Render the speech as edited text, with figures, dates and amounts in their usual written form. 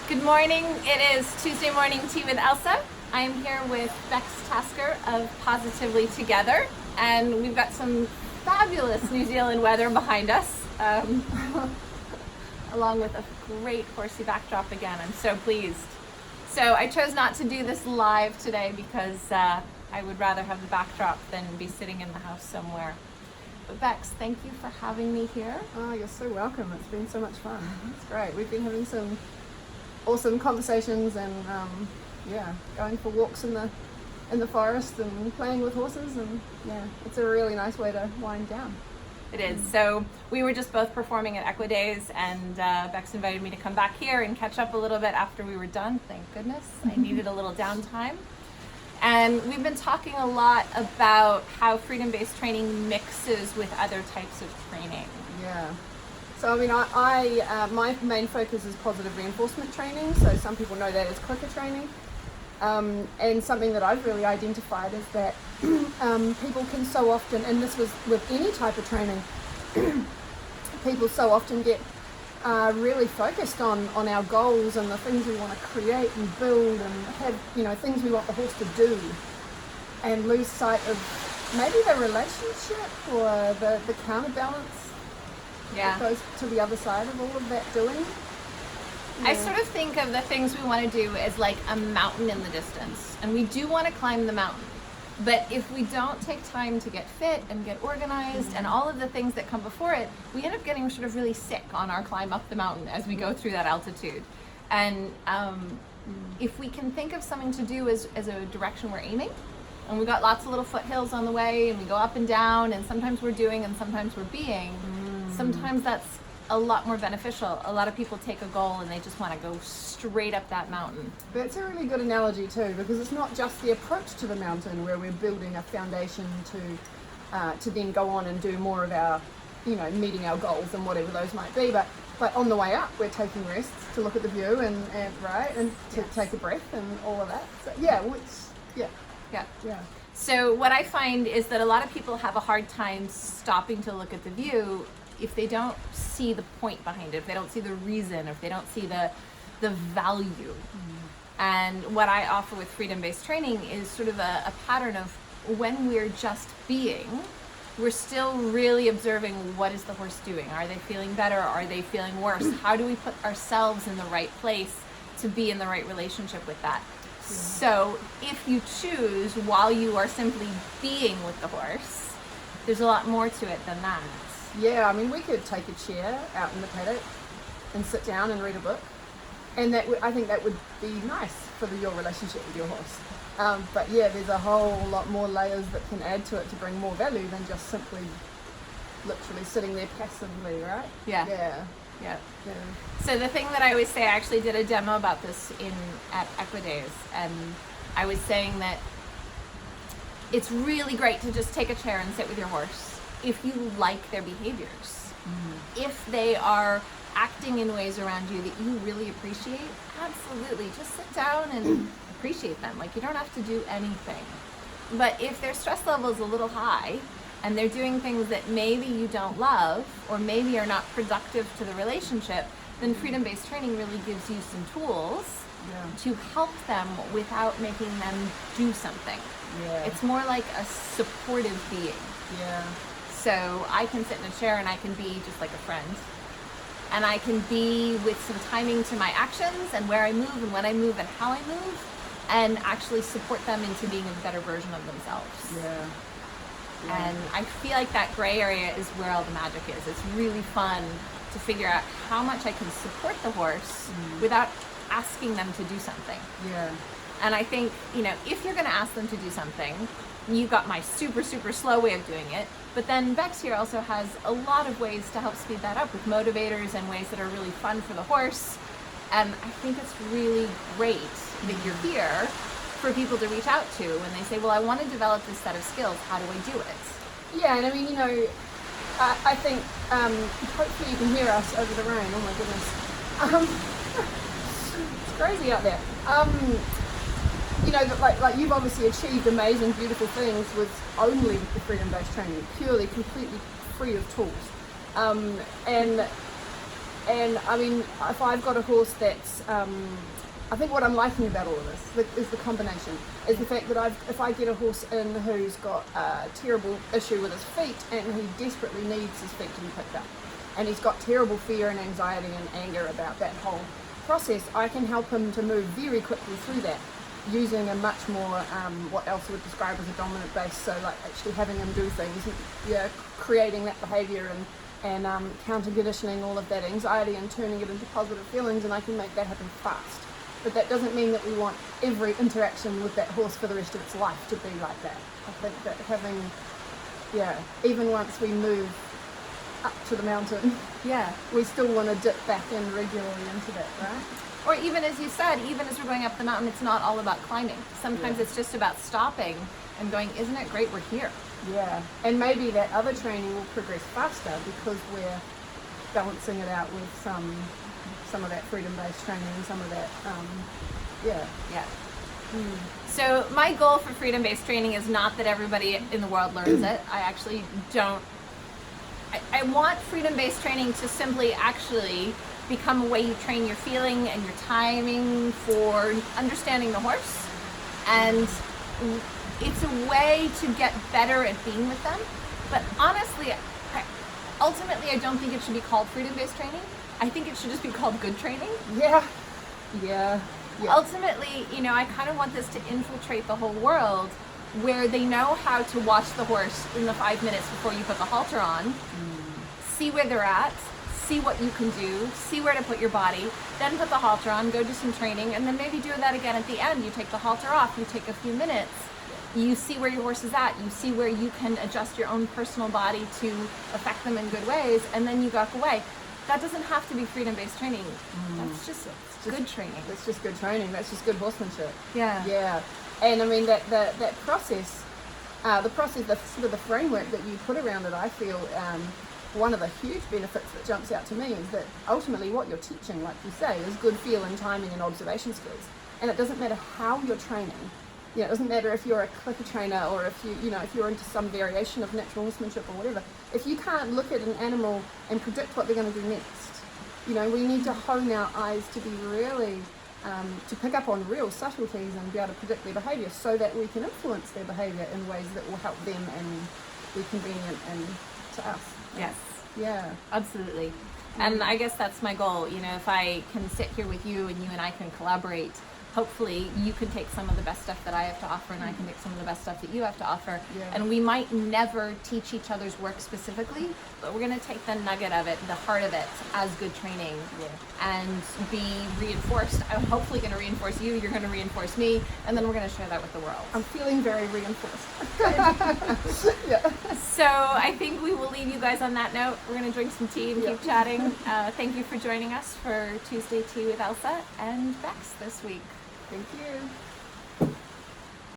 Good morning. It is Tuesday morning tea with Elsa. I am here with Bex Tasker of Positively Together, and we've got some fabulous New Zealand weather behind us, along with a great horsey backdrop again. I'm so pleased. So I chose not to do this live today because I would rather have the backdrop than be sitting in the house somewhere. But Bex, thank you for having me here. Oh, you're so welcome. It's been so much fun. It's great. We've been having some awesome conversations and going for walks in the forest and playing with horses, and it's a really nice way to wind down. It is. So we were just both performing at Equidays, and Bex invited me to come back here and catch up a little bit after we were done. Thank goodness. I needed a little downtime. And we've been talking a lot about how freedom-based training mixes with other types of training. Yeah. So I mean, I my main focus is positive reinforcement training. So some people know that as clicker training. And something that I've really identified is that people can so often, and this was with any type of training, people so often get really focused on our goals and the things we want to create and build and have, things we want the horse to do, and lose sight of maybe the relationship or the counterbalance that goes to the other side of all of that doing. I sort of think of the things we want to do as like a mountain in the distance, and we do want to climb the mountain. But if we don't take time to get fit and get organized and all of the things that come before it, we end up getting sort of really sick on our climb up the mountain as we go through that altitude. And if we can think of something to do as a direction we're aiming, and we've got lots of little foothills on the way, and we go up and down, and sometimes we're doing and sometimes we're being, sometimes that's a lot more beneficial. A lot of people take a goal and they just want to go straight up that mountain. That's a really good analogy too, because it's not just the approach to the mountain where we're building a foundation to then go on and do more of our, meeting our goals and whatever those might be, but on the way up we're taking rests to look at the view and to take a breath and all of that. So yeah. So what I find is that a lot of people have a hard time stopping to look at the view if they don't see the point behind it, if they don't see the reason, or if they don't see the value. And what I offer with freedom-based training is sort of a pattern of when we're just being, we're still really observing what is the horse doing. Are they feeling better? Are they feeling worse? How do we put ourselves in the right place to be in the right relationship with that? So if you choose while you are simply being with the horse, there's a lot more to it than that. Yeah, I mean, we could take a chair out in the paddock and sit down and read a book, and I think that would be nice for your relationship with your horse. But yeah, there's a whole lot more layers that can add to it to bring more value than just simply literally sitting there passively, right? Yeah. So the thing that I always say, I actually did a demo about this at Equidays, and I was saying that it's really great to just take a chair and sit with your horse if you like their behaviors. If they are acting in ways around you that you really appreciate, absolutely, just sit down and appreciate them. Like, you don't have to do anything. But if their stress level is a little high and they're doing things that maybe you don't love or maybe are not productive to the relationship, then freedom-based training really gives you some tools to help them without making them do something. It's more like a supportive being. So I can sit in a chair and I can be just like a friend. And I can be with some timing to my actions and where I move and when I move and how I move, and actually support them into being a better version of themselves. And I feel like that gray area is where all the magic is. It's really fun to figure out how much I can support the horse without asking them to do something. And I think, if you're going to ask them to do something, you've got my super, super slow way of doing it. But then Bex here also has a lot of ways to help speed that up with motivators and ways that are really fun for the horse. And I think it's really great that you're here for people to reach out to when they say, well, I want to develop this set of skills. How do I do it? Yeah, and I mean, I think hopefully you can hear us over the rain. Oh my goodness. It's crazy out there. Like you've obviously achieved amazing, beautiful things with only the freedom-based training, purely, completely free of tools. And And I mean, if I've got a horse that's, I think what I'm liking about all of this is the combination, is the fact that if I get a horse in who's got a terrible issue with his feet and he desperately needs his feet to be picked up, and he's got terrible fear and anxiety and anger about that whole process, I can help him to move very quickly through that using a much more, what Elsa would describe as a dominant base, so like actually having him do things, yeah, creating that behaviour and counter-conditioning all of that anxiety and turning it into positive feelings, and I can make that happen fast. But that doesn't mean that we want every interaction with that horse for the rest of its life to be like that. I think that having, even once we move up to the mountain, we still want to dip back in regularly into that, right? Or even as you said, even as we're going up the mountain, it's not all about climbing. Sometimes it's just about stopping and going, isn't it great we're here? Yeah. And maybe that other training will progress faster because we're balancing it out with some of that freedom-based training and some of that, So my goal for freedom-based training is not that everybody in the world learns it. I actually don't. I want freedom-based training to simply actually become a way you train your feeling and your timing for understanding the horse. And it's a way to get better at being with them. But honestly, ultimately, I don't think it should be called freedom-based training. I think it should just be called good training. Yeah. Ultimately, I kind of want this to infiltrate the whole world where they know how to watch the horse in the 5 minutes before you put the halter on, see where they're at, see what you can do, see where to put your body, then put the halter on, go do some training, and then maybe do that again at the end. You take the halter off, you take a few minutes, you see where your horse is at, you see where you can adjust your own personal body to affect them in good ways, and then you walk away. That doesn't have to be freedom-based training. That's just good training. That's just good training. That's just good horsemanship. Yeah. And I mean that process, the sort of the framework that you put around it, I feel one of the huge benefits that jumps out to me is that ultimately what you're teaching, like you say, is good feel and timing and observation skills. And it doesn't matter how you're training. It doesn't matter if you're a clicker trainer or if if you're into some variation of natural horsemanship or whatever. If you can't look at an animal and predict what they're going to do next, we need to hone our eyes to be really, to pick up on real subtleties and be able to predict their behaviour so that we can influence their behaviour in ways that will help them and be convenient and to us. Yes. Yeah. Absolutely. And I guess that's my goal. If I can sit here with you and you and I can collaborate, hopefully you can take some of the best stuff that I have to offer and I can take some of the best stuff that you have to offer. And we might never teach each other's work specifically, but we're going to take the nugget of it, the heart of it, as good training and be reinforced. I'm hopefully going to reinforce you, you're going to reinforce me, and then we're going to share that with the world. I'm feeling very reinforced. So I think we will leave you guys on that note. We're going to drink some tea and keep chatting. Thank you for joining us for Tuesday Tea with Elsa and Bex this week. Thank you.